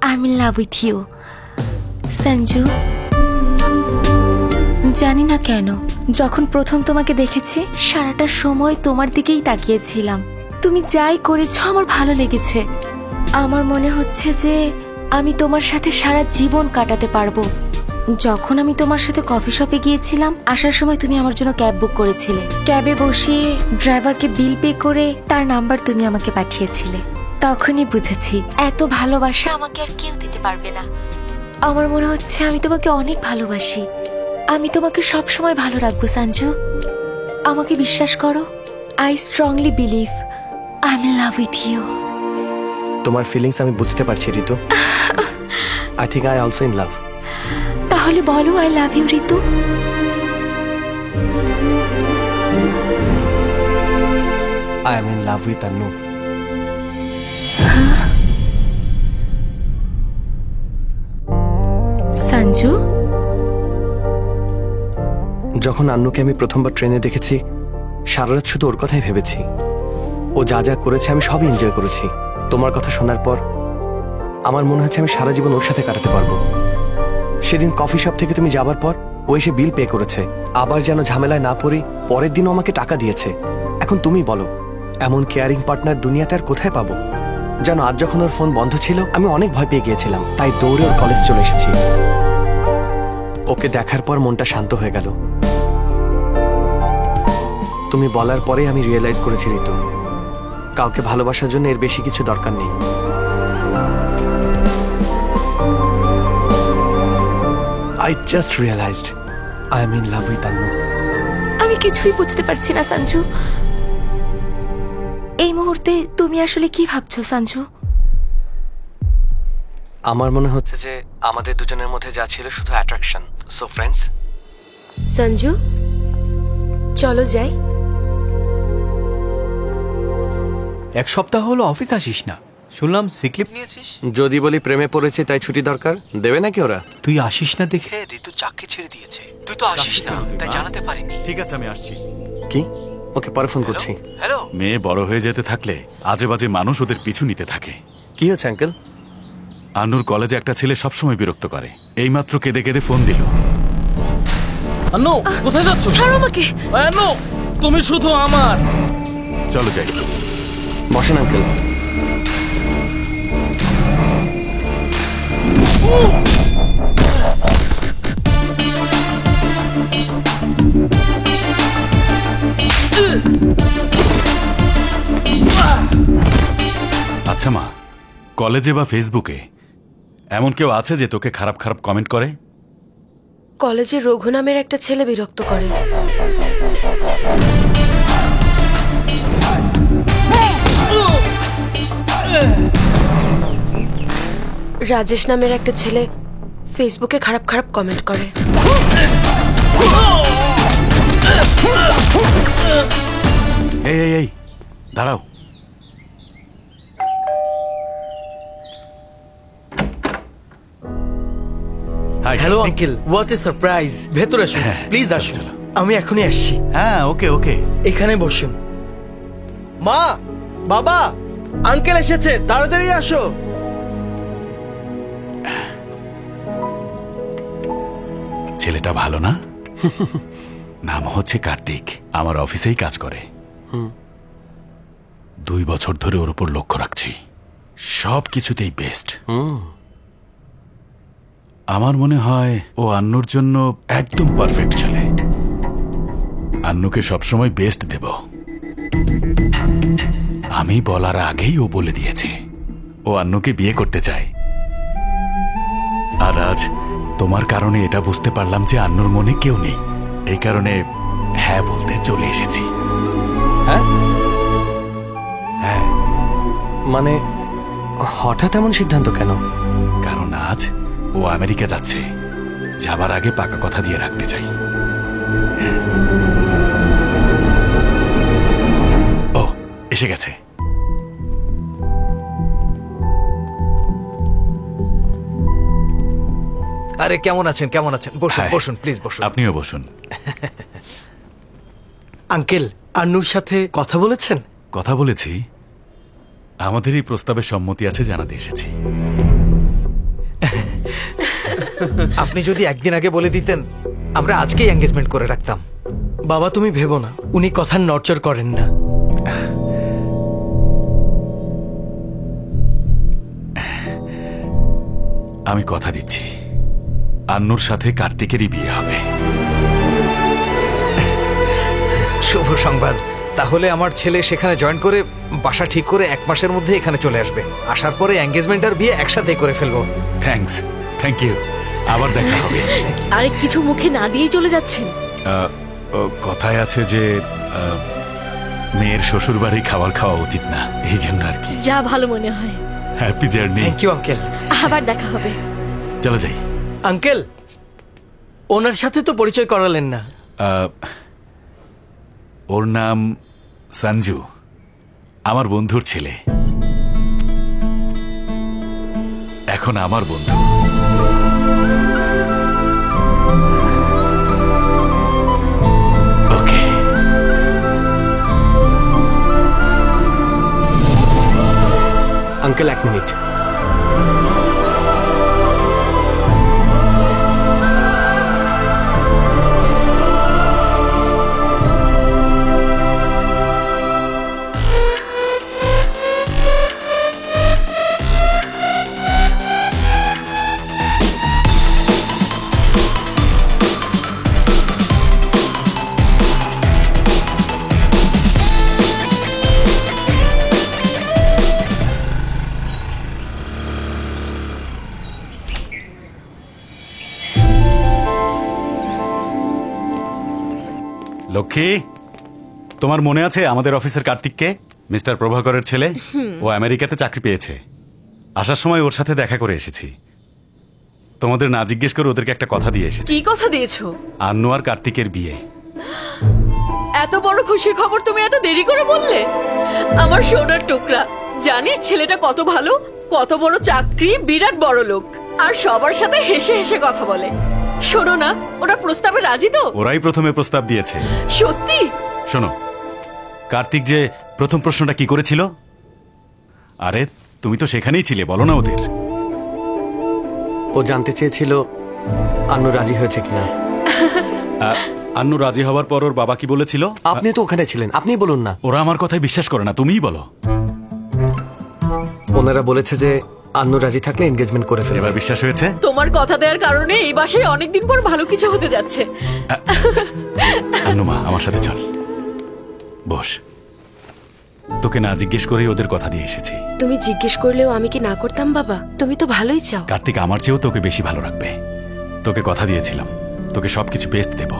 I am in love with you Sanju. জানি না কেন, যখন প্রথম তোমাকে দেখেছি সারাটা সময় তোমার দিকেই তাকিয়েছিলাম। তুমি যাই করেছো আমার ভালো লেগেছে। আমার মনে হচ্ছে যে আমি তোমার সাথে সারা জীবন কাটাতে পারবো। যখন আমি তোমার সাথে কফি শপে গিয়েছিলাম, আসার সময় তুমি আমার জন্য ক্যাব বুক করেছিলে। ক্যাবে বসিয়ে ড্রাইভারকে বিল পে করে তার নাম্বার তুমি আমাকে পাঠিয়েছিলে। তখনই বুঝেছি এত ভালোবাসা আমাকে আর কেউ দিতে পারবে না। আমার মনে হচ্ছে আমি তোমাকে অনেক ভালোবাসি। আমি তোমাকে সব সময় ভালো রাখবো সঞ্জু। আমাকে বিশ্বাস করো। I strongly believe I am in love with you. তোমার ফিলিংস আমি বুঝতে পারছি Ritu. I think I also in love. তাহলে বলো I love you Ritu. I am in love with Annu. Sanju, যখন আন্নুকে আমি প্রথমবার ট্রেনে দেখেছি, সারা রাত শুধু ওর কথাই ভেবেছি। ও যা যা করেছে আমি সবই এনজয় করেছি। তোমার কথা শোনার পর আমার মনে হচ্ছে আমি সারা জীবন ওর সাথে কাটাতে পারবো। সেদিন কফি শপ থেকে তুমি যাবার পর ও এসে বিল পে করেছে। আবার যেন ঝামেলায় না পড়ে পরের দিনও আমাকে টাকা দিয়েছে। এখন তুমি বলো, এমন কেয়ারিং পার্টনার দুনিয়াতে আর কোথায় পাবো? জানো, আজ যখন ওর ফোন বন্ধ ছিল আমি অনেক ভয় পেয়ে গিয়েছিলাম, তাই দৌড়ে ওর কলেজ চলে এসেছি। ওকে দেখার পর মনটা শান্ত হয়ে গেল। তুমি বলার পরে আমি রিয়েলাইজ করেছি ঋতু, কাউকে ভালোবাসার জন্য এর বেশি কিছু দরকার নেই। I just realized I am in love with Annu. আমি কিছুই বুঝতে পারছি না সঞ্জু। এই মুহূর্তে তুমি আসলে কি ভাবছো সঞ্জু? আমার মনে হচ্ছে যে আমাদের দুজনের মধ্যে যা ছিল শুধু অ্যাট্রাকশন। So friends. সঞ্জু, চলো যাই। এক সপ্তাহ হলো অফিস আসিস না, শুনলাম সিকলিপ নিয়েছিস। যদি বলি প্রেমে পড়েছে তাই ছুটি দরকার, দেবে নাকি ওরা? তুই আসিস না দেখে ঋতু চাকরি ছেড়ে দিয়েছে। তুই তো আসিস না, তাই জানাতে পারিনি। ঠিক আছে, আমি আসছি। কি? ওকে পরে ফোন করছি। হ্যালো। মেয়ে বড় হয়ে যেতে থাকলে আজে বাজে মানুষ ওদের পিছু নিতে থাকে। কি হচ্ছে আঙ্কেল? আন্নুর কলেজে একটা ছেলে সবসময় বিরক্ত করে। এইমাত্র কেঁদে কেঁদে ফোন দিল। আন্নু, কোথায় যাচ্ছ? ছাড়ো আমাকে। আন্নু, তুমি শুধু আমার। চলো যাই। বসেন আঙ্কেল। আচ্ছা মা, কলেজে বা ফেসবুকে এমন কেউ আছে যে তোকে খারাপ খারাপ কমেন্ট করে? কলেজে রঘু নামের একটা ছেলে বিরক্ত করে। রাজেশ নামের একটা ছেলে ফেসবুকে খারাপ খারাপ কমেন্ট করে। এই এই এই দাঁড়াও। Hello uncle, what a surprise. ভেতরে আসুন প্লিজ, আসুন। আমি এখনই আসছি। হ্যাঁ, ওকে ওকে। এখানে বসুন। মা, বাবা, আঙ্কেল এসেছে, তাড়াতাড়ি আসো। ছেলেটা ভালো না? নাম হচ্ছে কার্তিক, আমার অফিসেই কাজ করে। 2 বছর ধরে ওর উপর লক্ষ্য রাখছি, সব কিছুতেই বেস্ট। আমার মনে হয় ও আন্নুর জন্য একদম পারফেক্ট ছেলে। আন্নুকে সবসময় বেস্ট দেব। আমি বলার আগেই ও বলে দিয়েছে ও আন্নুকে বিয়ে করতে চায়। আর আজ তোমার কারণে এটা বুঝতে পারলাম যে আন্নুর মনে কেউ নেই। এই কারণে হ্যাঁ বলতে চলে এসেছি। হ্যাঁ হ্যাঁ, মানে হঠাৎ এমন সিদ্ধান্ত কেন? কারণ আজ ও আমেরিকা যাচ্ছে, যাবার আগে পাকা কথা দিয়ে রাখতে চাই। ও এসে গেছে। আরে কেমন আছেন, কেমন আছেন? বসুন হাই। বসুন প্লিজ বসুন। আপনিও বসুন। আঙ্কেল, আন্নুর সাথে কথা বলেছেন? কথা বলেছি, আমাদের এই প্রস্তাবে সম্মতি আছে জানাতে এসেছি। আপনি যদি একদিন আগে বলে দিতেন আমরা আজকেই এঙ্গেজমেন্ট করে রাখতাম। বাবা তুমি ভেবো না, উনি কথার নড়চড় করেন না। আমি কথা দিচ্ছি আন্নুর সাথে কার্তিকেরই বিয়ে হবে। শুভ সংবাদ। তাহলে আমার ছেলে সেখানে জয়েন করে বাসা ঠিক করে 1 মাসের মধ্যে এখানে চলে আসবে। আসার পরে এঙ্গেজমেন্ট আর বিয়ে একসাথে করে ফেলবো। Thanks, thank you. আবার দেখা হবে। আরেক কিছু মুখে না দিয়েই চলে যাচ্ছেন। কথায় আছে যে মেয়ের শ্বশুর বাড়ি খাবার খাওয়া উচিত না, এই জন্য আর কি। যা ভালো মনে হয়। Happy journey. Thank you uncle. আবার দেখা হবে। চলে যাই। আঙ্কেল, ওনার সাথে তো পরিচয় করালেন না। ওর নাম সঞ্জু, আমার বন্ধুর ছেলে, এখন আমার বন্ধু। ওকে। Uncle 1 minute. লক্ষ্মী, তোমার মনে আছে আমাদের অফিসের কার্তিককে, মিস্টার প্রভাকরের ছেলে? ও আমেরিকাতে চাকরি পেয়েছে। আসার সময় ওর সাথে দেখা করে এসেছি। তোমাদের না জিজ্ঞেস করে ওদেরকে একটা কথা দিয়ে এসেছি। কি কথা দিয়েছো? আন্নু আর কার্তিকের বিয়ে। এত বড় খুশির খবর তুমি এত দেরি করে বললে? আমার সোনার টুকরা, জানিস ছেলেটা কত ভালো, কত বড় চাকরি, বিরাট বড় লোক, আর সবার সাথে হেসে হেসে কথা বলে। শোনো না, ওরা প্রস্তাবে রাজি তো? ওরাই প্রথমে প্রস্তাব দিয়েছে। সত্যি? শোনো, কার্তিক যে প্রথম প্রশ্নটা কি করেছিল? আরে তুমি তো সেখানেই ছিলে, বলো না ওদের। ও জানতে চেয়েছিল আন্নু রাজি হয়েছে কিনা। আন্নু রাজি হওয়ার পর ওর বাবা কি বলেছিল? আপনি তো ওখানে ছিলেন, আপনিই বলুন না। ওরা আমার কথায় বিশ্বাস করে না, তুমিই বলো। ওনারা বলেছে যে আন্নু রাজি থাকলে এনগেজমেন্ট করে ফেলবে। এবার বিশ্বাস হয়েছে? তোমার কথা দেওয়ার কারণে এই বাসায় অনেকদিন পর ভালো কিছু হতে যাচ্ছে। আন্নু মা, আমার সাথে চল, বস। তোকে না জিজ্ঞেস করেই ওদের কথা দিয়ে এসেছি। তুমি জিজ্ঞেস করলেও আমি কি না করতাম বাবা? তুমি তো ভালোই চাও। কার্তিক আমার চেয়েও তোকে বেশি ভালো রাখবে। তোকে কথা দিয়েছিলাম, তোকে সবকিছু বেস্ট দেব।